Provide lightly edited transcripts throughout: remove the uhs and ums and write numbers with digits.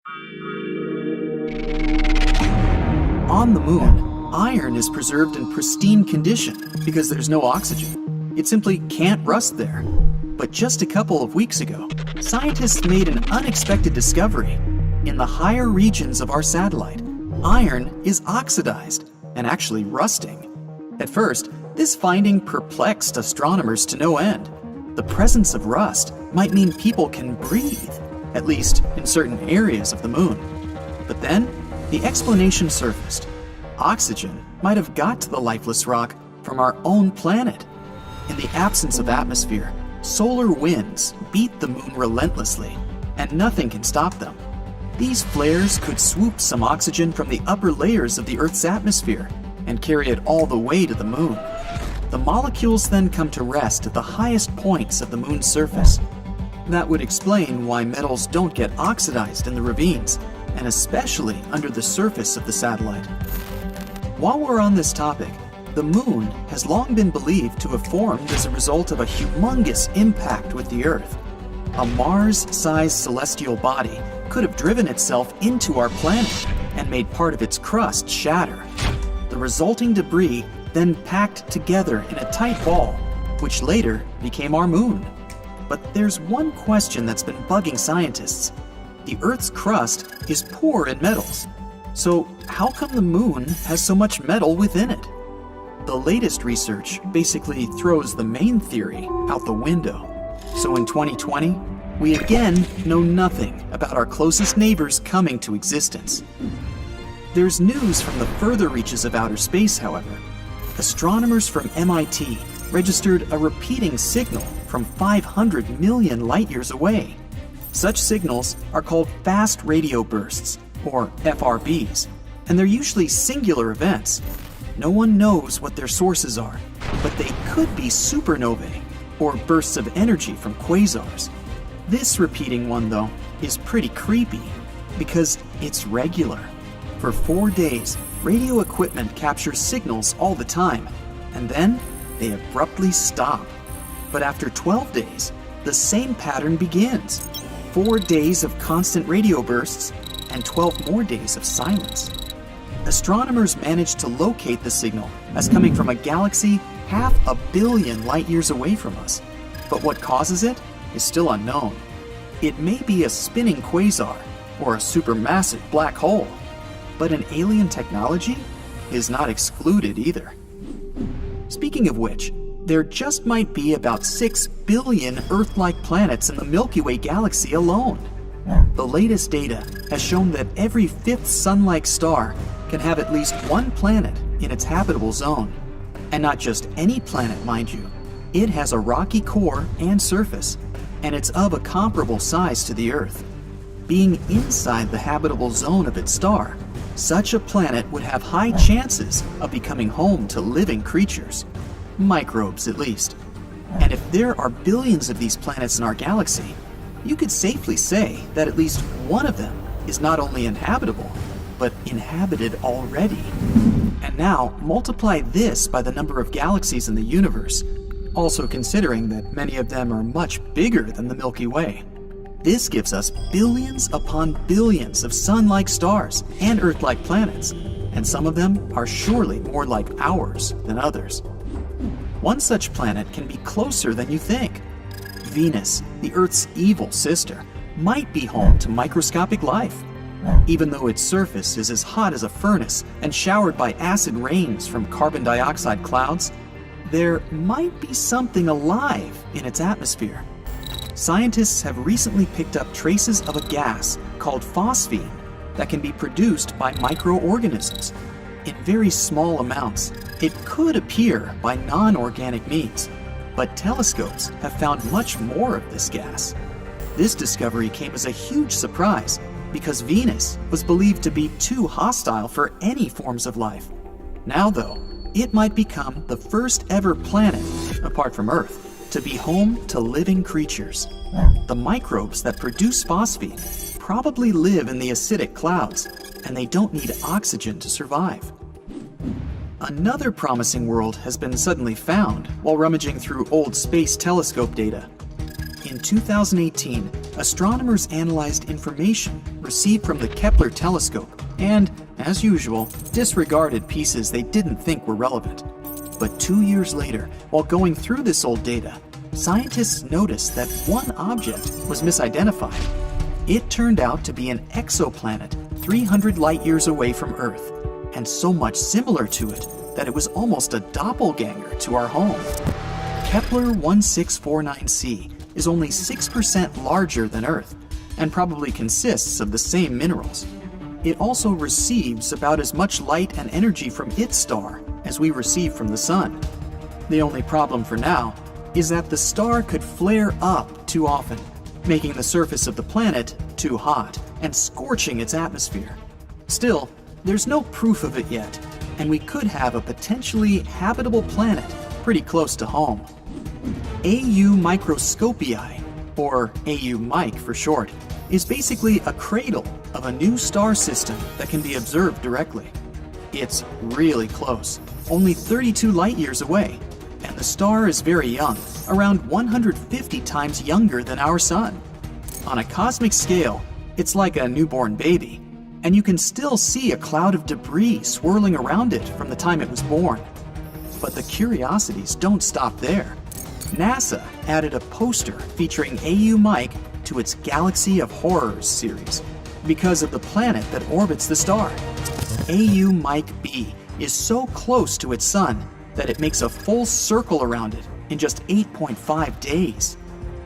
On the moon, iron is preserved in pristine condition because there's no oxygen. It simply can't rust there. But just a couple of weeks ago, scientists made an unexpected discovery. In the higher regions of our satellite, iron is oxidized and actually rusting. At first, this finding perplexed astronomers to no end. The presence of rust might mean people can breathe, at least in certain areas of the moon. But then, the explanation surfaced. Oxygen might have got to the lifeless rock from our own planet. In the absence of atmosphere, solar winds beat the moon relentlessly, and nothing can stop them. These flares could swoop some oxygen from the upper layers of the Earth's atmosphere and carry it all the way to the moon. The molecules then come to rest at the highest points of the moon's surface. That would explain why metals don't get oxidized in the ravines, and especially under the surface of the satellite. While we're on this topic, the moon has long been believed to have formed as a result of a humongous impact with the Earth. A Mars-sized celestial body could have driven itself into our planet and made part of its crust shatter. The resulting debris then packed together in a tight ball, which later became our moon. But there's one question that's been bugging scientists. The Earth's crust is poor in metals. So how come the moon has so much metal within it? The latest research basically throws the main theory out the window. So in 2020, we again know nothing about our closest neighbors coming to existence. There's news from the further reaches of outer space, however. Astronomers from MIT registered a repeating signal from 500 million light-years away. Such signals are called fast radio bursts, or FRBs, and they're usually singular events. No one knows what their sources are, but they could be supernovae, or bursts of energy from quasars. This repeating one, though, is pretty creepy, because it's regular. For 4 days, radio equipment captures signals all the time, and then they abruptly stop. But after 12 days, the same pattern begins. 4 days of constant radio bursts and 12 more days of silence. Astronomers managed to locate the signal as coming from a galaxy 500 million light-years away from us. But what causes it is still unknown. It may be a spinning quasar or a supermassive black hole, but an alien technology is not excluded either. Speaking of which, there just might be about 6 billion Earth-like planets in the Milky Way galaxy alone. The latest data has shown that every fifth Sun-like star can have at least one planet in its habitable zone. And not just any planet, mind you. It has a rocky core and surface, and it's of a comparable size to the Earth. Being inside the habitable zone of its star, such a planet would have high chances of becoming home to living creatures. Microbes, at least. And if there are billions of these planets in our galaxy, you could safely say that at least one of them is not only inhabitable, but inhabited already. And now, multiply this by the number of galaxies in the universe, also considering that many of them are much bigger than the Milky Way. This gives us billions upon billions of Sun-like stars and Earth-like planets, and some of them are surely more like ours than others. One such planet can be closer than you think. Venus, the Earth's evil sister, might be home to microscopic life. Even though its surface is as hot as a furnace and showered by acid rains from carbon dioxide clouds, there might be something alive in its atmosphere. Scientists have recently picked up traces of a gas called phosphine that can be produced by microorganisms. In very small amounts, it could appear by non-organic means, but telescopes have found much more of this gas. This discovery came as a huge surprise because Venus was believed to be too hostile for any forms of life. Now, though, it might become the first ever planet, apart from Earth, to be home to living creatures. The microbes that produce phosphine probably live in the acidic clouds, and they don't need oxygen to survive. Another promising world has been suddenly found while rummaging through old space telescope data. In 2018, astronomers analyzed information received from the Kepler telescope and, as usual, disregarded pieces they didn't think were relevant. But 2 years later, while going through this old data, scientists noticed that one object was misidentified. It turned out to be an exoplanet 300 light-years away from Earth, and so much similar to it that it was almost a doppelganger to our home. Kepler 1649c is only 6% larger than Earth, and probably consists of the same minerals. It also receives about as much light and energy from its star as we receive from the Sun. The only problem for now is that the star could flare up too often, making the surface of the planet too hot and scorching its atmosphere. Still, there's no proof of it yet, and we could have a potentially habitable planet pretty close to home. AU Microscopii, or AU MIC for short, is basically a cradle of a new star system that can be observed directly. It's really close, only 32 light-years away, and the star is very young, around 150 times younger than our Sun. On a cosmic scale, it's like a newborn baby, and you can still see a cloud of debris swirling around it from the time it was born. But the curiosities don't stop there. NASA added a poster featuring AU MIC to its Galaxy of Horrors series because of the planet that orbits the star. AU MIC B is so close to its Sun that it makes a full circle around it in just 8.5 days.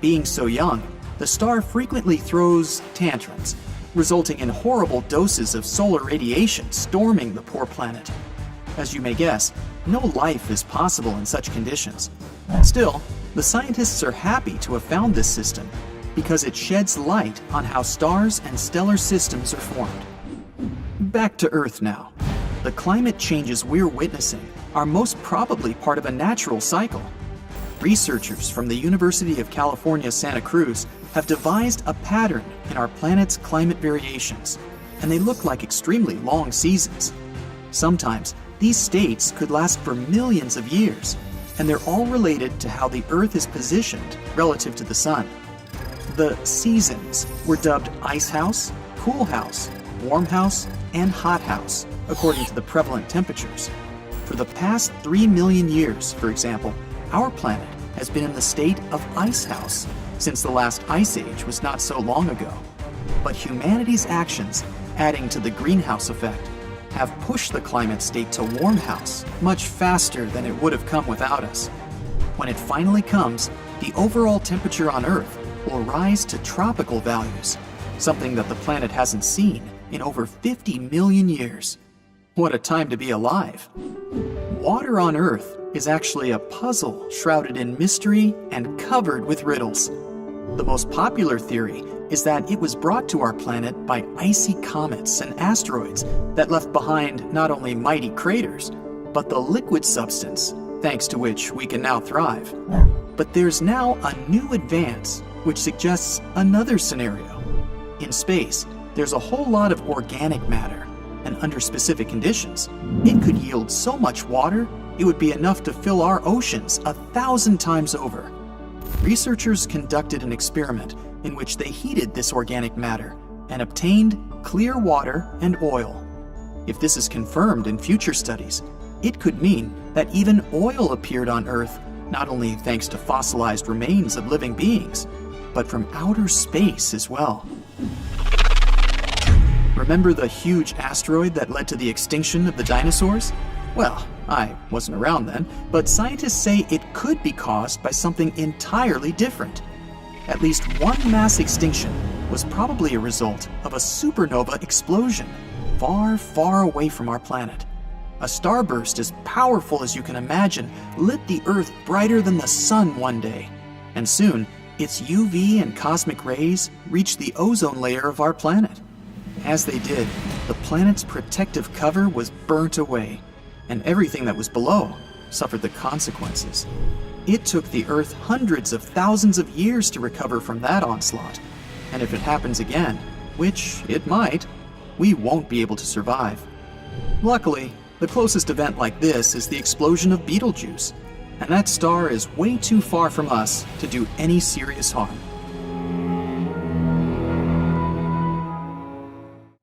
Being so young, the star frequently throws tantrums, resulting in horrible doses of solar radiation storming the poor planet. As you may guess, no life is possible in such conditions. Still, the scientists are happy to have found this system because it sheds light on how stars and stellar systems are formed. Back to Earth now. The climate changes we're witnessing are most probably part of a natural cycle. Researchers from the University of California, Santa Cruz have devised a pattern in our planet's climate variations, and they look like extremely long seasons. Sometimes, these states could last for millions of years, and they're all related to how the Earth is positioned relative to the Sun. The seasons were dubbed Ice House, Cool House, Warm House, and Hot House, according to the prevalent temperatures. For the past 3 million years, for example, our planet has been in the state of Ice House since the last ice age was not so long ago. But humanity's actions, adding to the greenhouse effect, have pushed the climate state to Warm House much faster than it would have come without us. When it finally comes, the overall temperature on Earth will rise to tropical values, something that the planet hasn't seen in over 50 million years. What a time to be alive! Water on Earth is actually a puzzle shrouded in mystery and covered with riddles. The most popular theory is that it was brought to our planet by icy comets and asteroids that left behind not only mighty craters, but the liquid substance thanks to which we can now thrive. But there's now a new advance which suggests another scenario. In space, there's a whole lot of organic matter, and under specific conditions, it could yield so much water it would be enough to fill our oceans 1,000 times over. Researchers conducted an experiment in which they heated this organic matter and obtained clear water and oil. If this is confirmed in future studies, it could mean that even oil appeared on Earth, not only thanks to fossilized remains of living beings, but from outer space as well. Remember the huge asteroid that led to the extinction of the dinosaurs? Well, I wasn't around then, but scientists say it could be caused by something entirely different. At least one mass extinction was probably a result of a supernova explosion far, far away from our planet. A starburst as powerful as you can imagine lit the Earth brighter than the Sun one day, and soon its UV and cosmic rays reached the ozone layer of our planet. As they did, the planet's protective cover was burnt away, and everything that was below suffered the consequences. It took the Earth hundreds of thousands of years to recover from that onslaught, and if it happens again, which it might, we won't be able to survive. Luckily, the closest event like this is the explosion of Betelgeuse, and that star is way too far from us to do any serious harm.